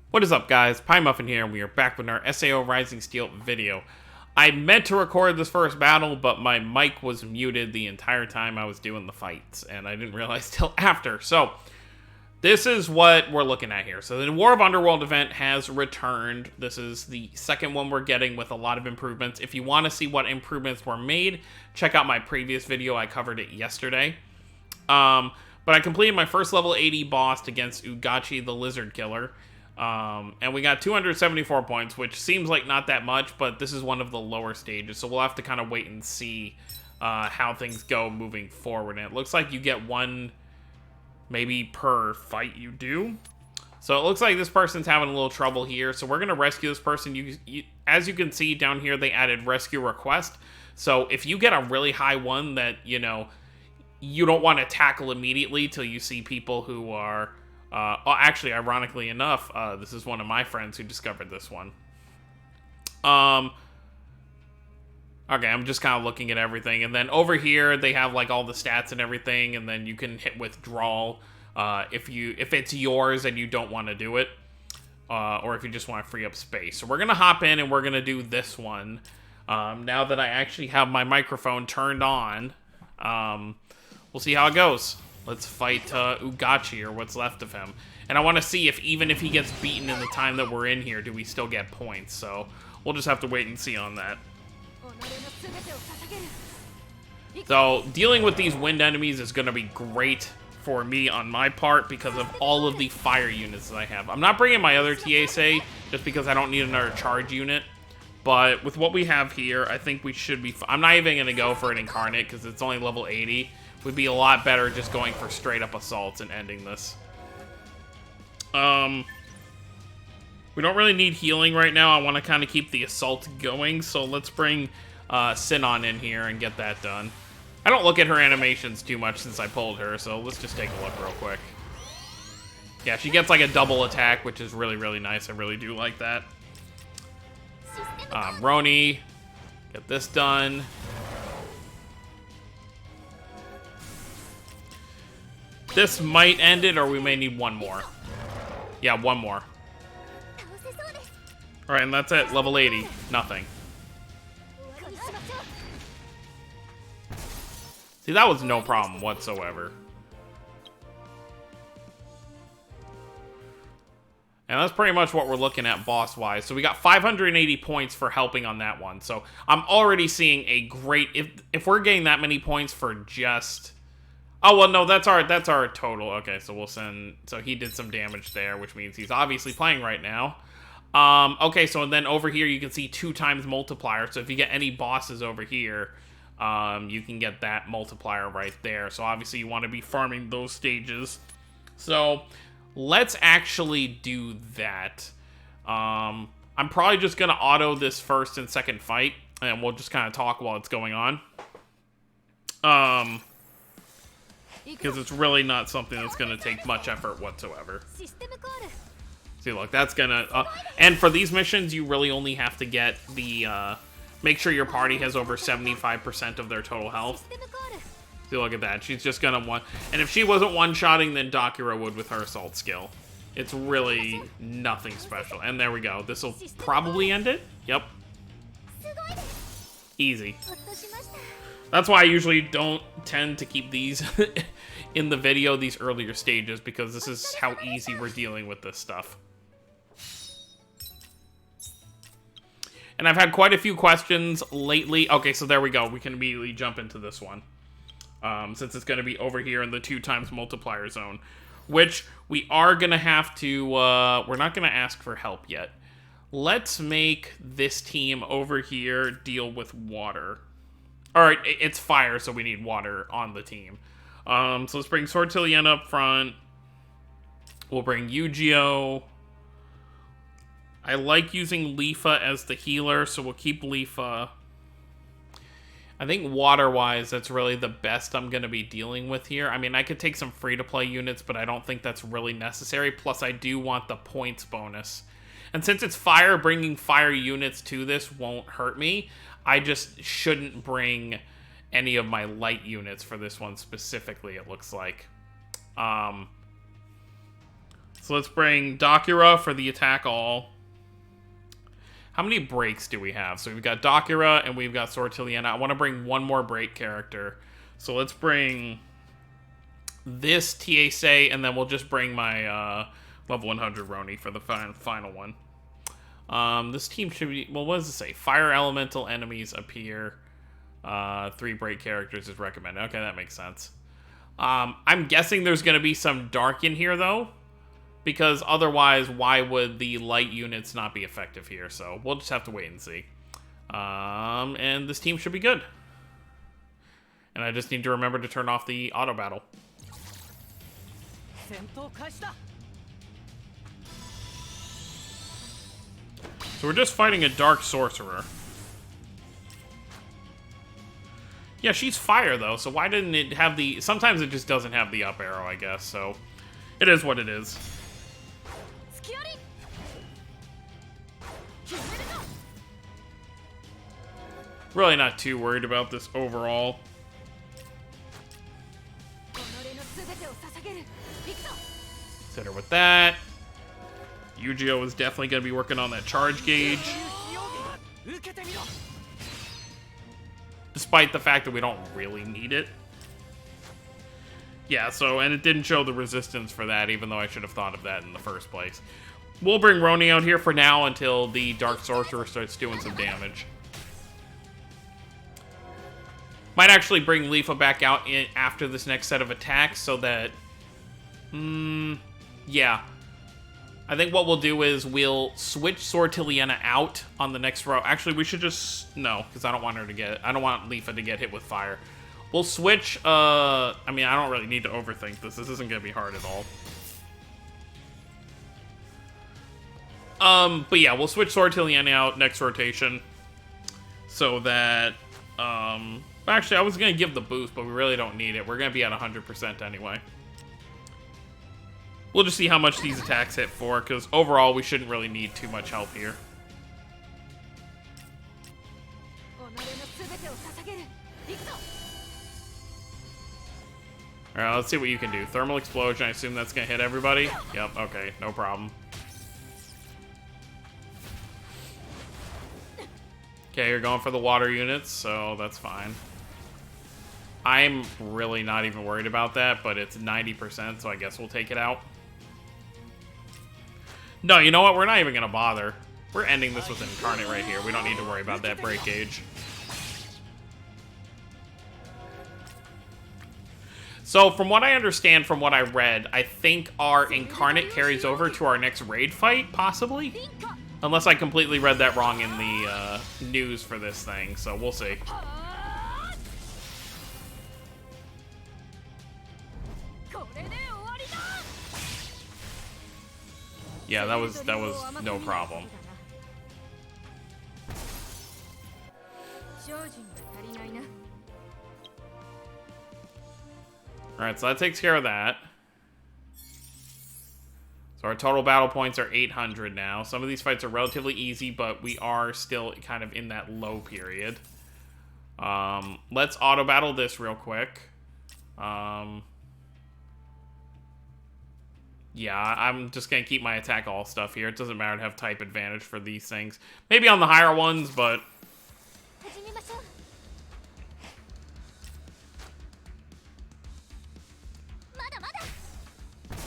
What is up, guys? Pie Muffin here, and we are back with our SAO Rising Steel video. I meant to record this first battle, but my mic was muted the entire time I was doing the fights, and I didn't realize till after. So, this is what we're looking at here. So, the War of Underworld event has returned. This is the second one we're getting with a lot of improvements. If you want to see what improvements were made, check out my previous video. I covered it yesterday. But I completed my first level 80 boss against Ugachi the Lizard Killer. And we got 274 points, which seems like not that much, but this is one of the lower stages, so we'll have to kind of wait and see how things go moving forward. And it looks like you get one maybe per fight you do. So it looks like this person's having a little trouble here, so we're going to rescue this person. As you can see down here, they added rescue request. So if you get a really high one that, you know, you don't want to tackle immediately till you see people who are... actually, ironically enough, this is one of my friends who discovered this one. Okay, I'm just kind of looking at everything. And then over here, they have, like, all the stats and everything. And then you can hit withdrawal if it's yours and you don't want to do it. Or if you just want to free up space. So we're going to hop in and we're going to do this one. Now that I actually have my microphone turned on, we'll see how it goes. Let's fight Ugachi, or what's left of him. And I want to see if even if he gets beaten in the time that we're in here, do we still get points? So we'll just have to wait and see on that. So dealing with these wind enemies is going to be great for me on my part because of all of the fire units that I have. I'm not bringing my other TSA just because I don't need another charge unit. But with what we have here, I think we should be... I'm not even going to go for an Incarnate because it's only level 80. Would be a lot better just going for straight up assaults and ending this. We don't really need healing right now. I want to kind of keep the assault going, so let's bring Sinon in here and get that done. I don't look at her animations too much since I pulled her, so let's just take a look real quick. Yeah, she gets like a double attack, which is really, really nice. I really do like that. Roni, get this done. This might end it, or we may need one more. Yeah, one more. Alright, and that's it. Level 80. Nothing. See, that was no problem whatsoever. And that's pretty much what we're looking at boss-wise. So we got 580 points for helping on that one. So I'm already seeing a great... If we're getting that many points for just... Oh, well, no, that's our total. Okay, so we'll send... So he did some damage there, which means he's obviously playing right now. Okay, so then over here you can see 2 times multiplier. So if you get any bosses over here, you can get that multiplier right there. So obviously you want to be farming those stages. So let's actually do that. I'm probably just going to auto this first and second fight, and we'll just kind of talk while it's going on. Because it's really not something that's going to take much effort whatsoever. See, look, that's going to... and for these missions, you really only have to get the... make sure your party has over 75% of their total health. See, look at that. She's just going to one... And if she wasn't one-shotting, then Dakira would with her assault skill. It's really nothing special. And there we go. This will probably end it. Yep. Easy. That's why I usually don't tend to keep these in the video, these earlier stages, because this is how easy we're dealing with this stuff. And I've had quite a few questions lately. Okay, so there we go. We can immediately jump into this one. Since it's going to be over here in the 2 times multiplier zone. Which we are going to have to... we're not going to ask for help yet. Let's make this team over here deal with water. Alright, it's fire, so we need water on the team. So let's bring Sortillian up front. We'll bring Yu-Gi-Oh! I like using Lifa as the healer, so we'll keep Lifa. I think water-wise, that's really the best I'm going to be dealing with here. I mean, I could take some free-to-play units, but I don't think that's really necessary. Plus, I do want the points bonus. And since it's fire, bringing fire units to this won't hurt me. I just shouldn't bring any of my light units for this one specifically, it looks like. So let's bring Dakura for the attack all. How many breaks do we have? So we've got Dakura and we've got Sortiliana. I want to bring one more break character. So let's bring this TSA, and then we'll just bring my level 100 Roni for the final one. This team should be... Well, what does it say? Fire elemental enemies appear. 3 break characters is recommended. Okay, that makes sense. I'm guessing there's going to be some dark in here, though. Because otherwise, why would the light units not be effective here? So we'll just have to wait and see. And this team should be good. And I just need to remember to turn off the auto battle. So we're just fighting a dark sorcerer. Yeah, she's fire though, so why didn't it have the... Sometimes it just doesn't have the up arrow, I guess, so... It is what it is. Really not too worried about this overall. Hit her with that. Yu-Gi-Oh is definitely going to be working on that charge gauge. Despite the fact that we don't really need it. Yeah, so, and it didn't show the resistance for that, even though I should have thought of that in the first place. We'll bring Roni out here for now until the Dark Sorcerer starts doing some damage. Might actually bring Leafa back out after this next set of attacks so that... yeah. I think what we'll do is we'll switch Sortiliana out on the next row. Actually, we should just... No, because I don't want her to get... I don't want Leafa to get hit with fire. We'll switch... I mean, I don't really need to overthink this. This isn't going to be hard at all. But yeah, we'll switch Sortiliana out next rotation. So that... Actually, I was going to give the boost, but we really don't need it. We're going to be at 100% anyway. We'll just see how much these attacks hit for, because overall, we shouldn't really need too much help here. Alright, let's see what you can do. Thermal Explosion, I assume that's going to hit everybody? Yep, okay, no problem. Okay, you're going for the water units, so that's fine. I'm really not even worried about that, but it's 90%, so I guess we'll take it out. No, you know what? We're not even going to bother. We're ending this with Incarnate right here. We don't need to worry about that break gauge. So, from what I understand, from what I read, I think our Incarnate carries over to our next raid fight, possibly? Unless I completely read that wrong in the news for this thing, so we'll see. Yeah, that was no problem. Alright, so that takes care of that. So our total battle points are 800 now. Some of these fights are relatively easy, but we are still kind of in that low period. Let's auto battle this real quick. Yeah, I'm just going to keep my attack all stuff here. It doesn't matter to have type advantage for these things. Maybe on the higher ones, but...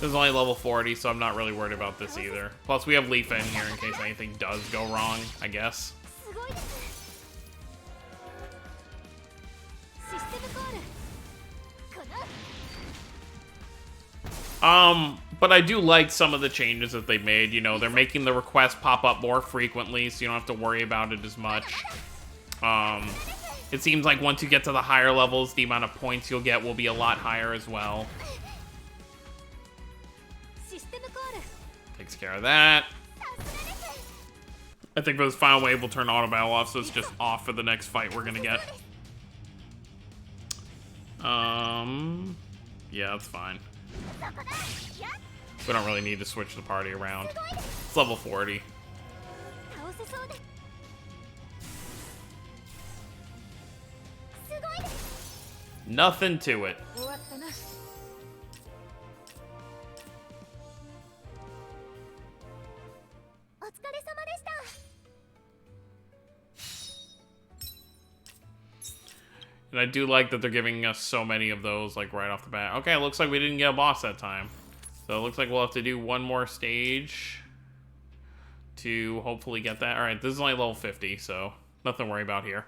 This is only level 40, so I'm not really worried about this either. Plus, we have Leafa in here in case anything does go wrong, I guess. But I do like some of the changes that they made. You know, they're making the requests pop up more frequently, so you don't have to worry about it as much. It seems like once you get to the higher levels, the amount of points you'll get will be a lot higher as well. Takes care of that. I think for this final wave, we'll turn auto battle off, so it's just off for the next fight we're gonna get. Yeah, that's fine. We don't really need to switch the party around. It's level 40. Nothing to it. And I do like that they're giving us so many of those, like, right off the bat. Okay, it looks like we didn't get a boss that time. So it looks like we'll have to do one more stage to hopefully get that. Alright, this is only level 50, so nothing to worry about here.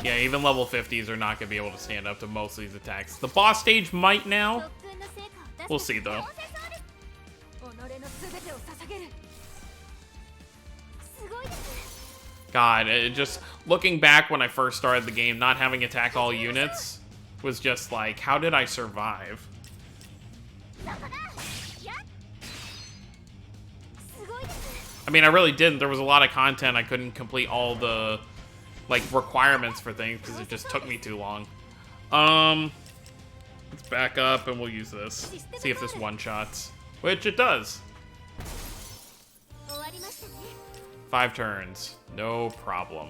Yeah, even level 50s are not going to be able to stand up to most of these attacks. The boss stage might now. We'll see, though. God, just looking back when I first started the game, not having attack all units was just like, how did I survive? I mean, I really didn't. There was a lot of content. I couldn't complete all the, like, requirements for things because it just took me too long. Let's back up and we'll use this. See if this one-shots. Which it does. 5 turns. No problem.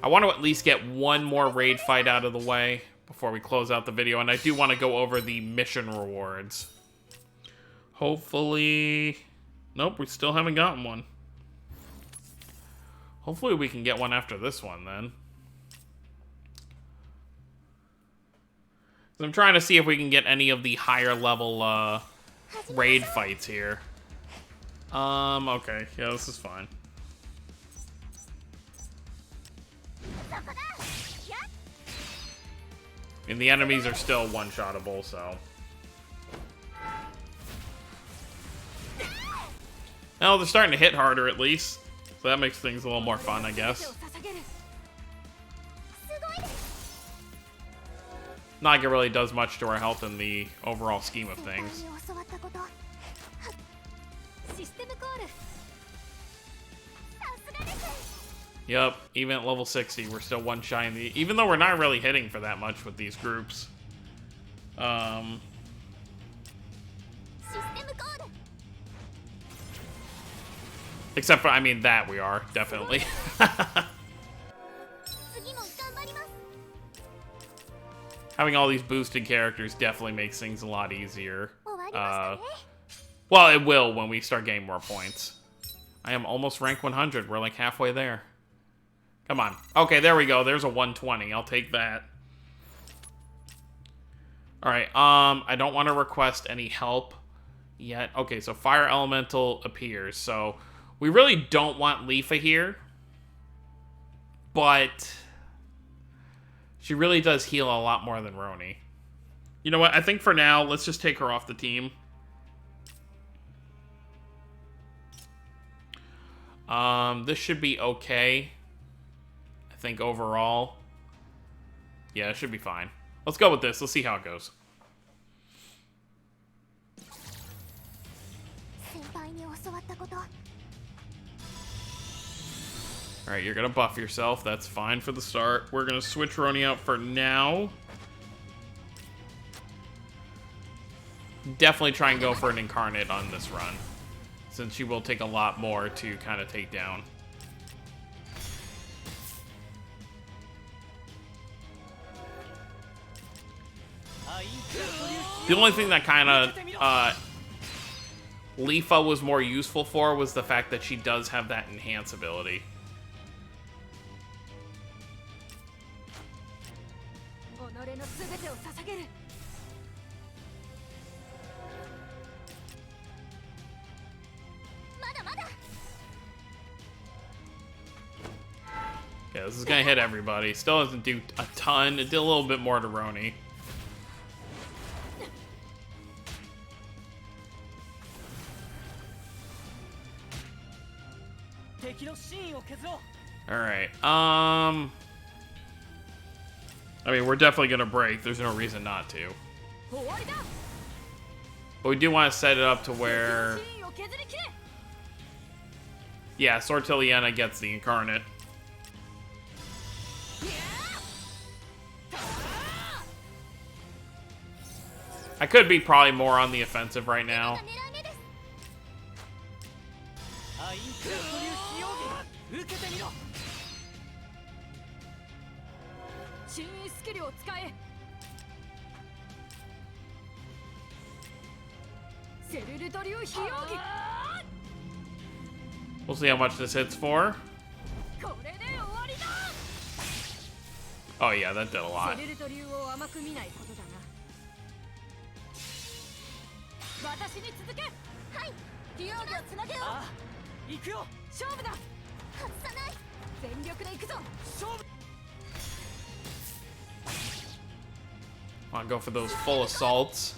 I want to at least get one more raid fight out of the way before we close out the video. And I do want to go over the mission rewards. Hopefully... Nope, we still haven't gotten one. Hopefully we can get one after this one, then. So I'm trying to see if we can get any of the higher level raid fights here. Okay. Yeah, this is fine. And the enemies are still one-shottable, so... Well, they're starting to hit harder, at least. So that makes things a little more fun, I guess. Not like it really does much to our health in the overall scheme of things. Yep, even at level 60, we're still one shy in the... Even though we're not really hitting for that much with these groups. Except for, I mean, that we are, definitely. Having all these boosted characters definitely makes things a lot easier. Well, it will when we start getting more points. I am almost rank 100. We're like halfway there. Come on. Okay, there we go. There's a 120. I'll take that. Alright, I don't want to request any help yet. Okay, so Fire Elemental appears. So, we really don't want Leafa here. But... she really does heal a lot more than Roni. You know what? I think for now, let's just take her off the team. This should be okay. I think overall. Yeah, it should be fine. Let's go with this. Let's see how it goes. Alright, you're gonna buff yourself. That's fine for the start. We're gonna switch Roni out for now. Definitely try and go for an Incarnate on this run, since she will take a lot more to kind of take down. The only thing that kind of Leafa was more useful for was the fact that she does have that enhance ability. Yeah, this is gonna hit everybody. Still doesn't do a ton. It did a little bit more to Roni. Alright, I mean, we're definitely gonna break. There's no reason not to. But we do want to set it up to where... yeah, Sortiliana gets the Incarnate. I could be probably more on the offensive right now. We'll see how much this hits for. Oh yeah, that did a lot. Want to go for those full assaults.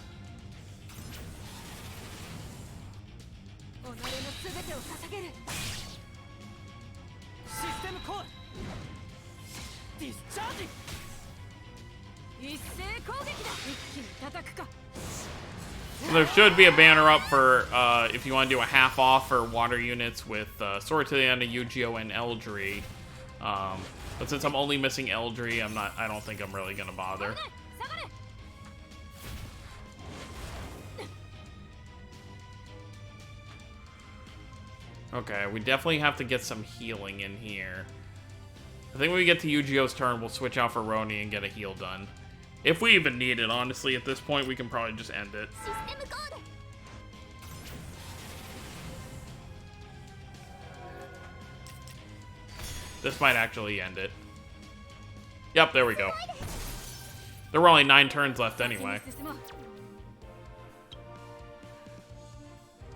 There should be a banner up for if you want to do a half off for water units with Sword to the End of Yu-Gi-Oh! And Eldry. But since I'm only missing Eldry, I don't think I'm really gonna bother. Okay, we definitely have to get some healing in here. I think when we get to Yu-Gi-Oh's turn, we'll switch out for Roni and get a heal done. If we even need it, honestly, at this point, we can probably just end it. This might actually end it. Yep, there we go. There were only 9 turns left anyway.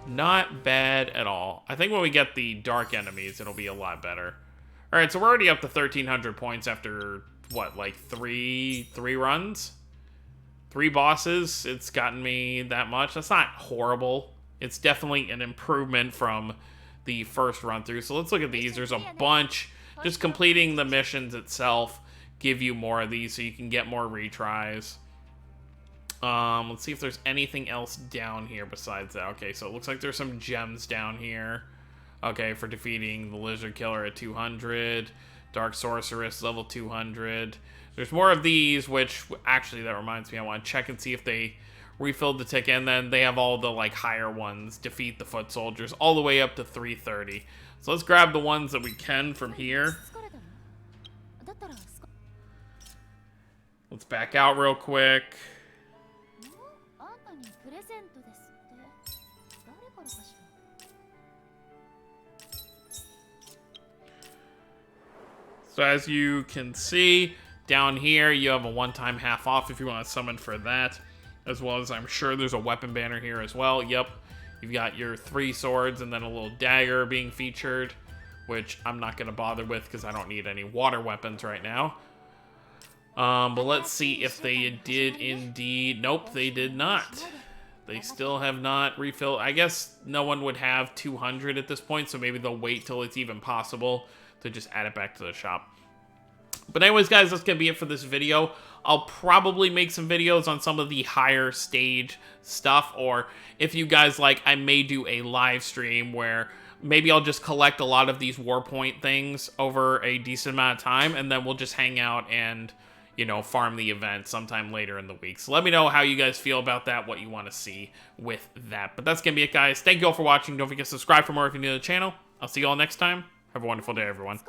Not bad at all. I think when we get the dark enemies, it'll be a lot better. Alright, so we're already up to 1,300 points after, what, like three runs? 3 bosses, it's gotten me that much. That's not horrible. It's definitely an improvement from the first run through. So let's look at these. There's a bunch. Just completing the missions itself give you more of these so you can get more retries. Let's see if there's anything else down here besides that. Okay, so it looks like there's some gems down here. Okay, for defeating the Lizard Killer at 200. Dark Sorceress, level 200. There's more of these, which, actually, that reminds me, I want to check and see if they refilled the ticket. And then they have all the, like, higher ones. Defeat the Foot Soldiers, all the way up to 330. So let's grab the ones that we can from here. Let's back out real quick. So as you can see, down here you have a one-time half off if you want to summon for that. As well as I'm sure there's a weapon banner here as well. Yep, you've got your 3 swords and then a little dagger being featured, which I'm not going to bother with because I don't need any water weapons right now. But let's see if they did indeed. Nope, they did not. They still have not refilled. I guess no one would have 200 at this point, so maybe they'll wait till it's even possible to just add it back to the shop. But anyways, guys, that's going to be it for this video. I'll probably make some videos on some of the higher stage stuff, or if you guys like, I may do a live stream where maybe I'll just collect a lot of these Warpoint things over a decent amount of time, and then we'll just hang out and, you know, farm the event sometime later in the week. So let me know how you guys feel about that, what you want to see with that. But that's going to be it, guys. Thank you all for watching. Don't forget to subscribe for more if you're new to the channel. I'll see you all next time. Have a wonderful day, everyone.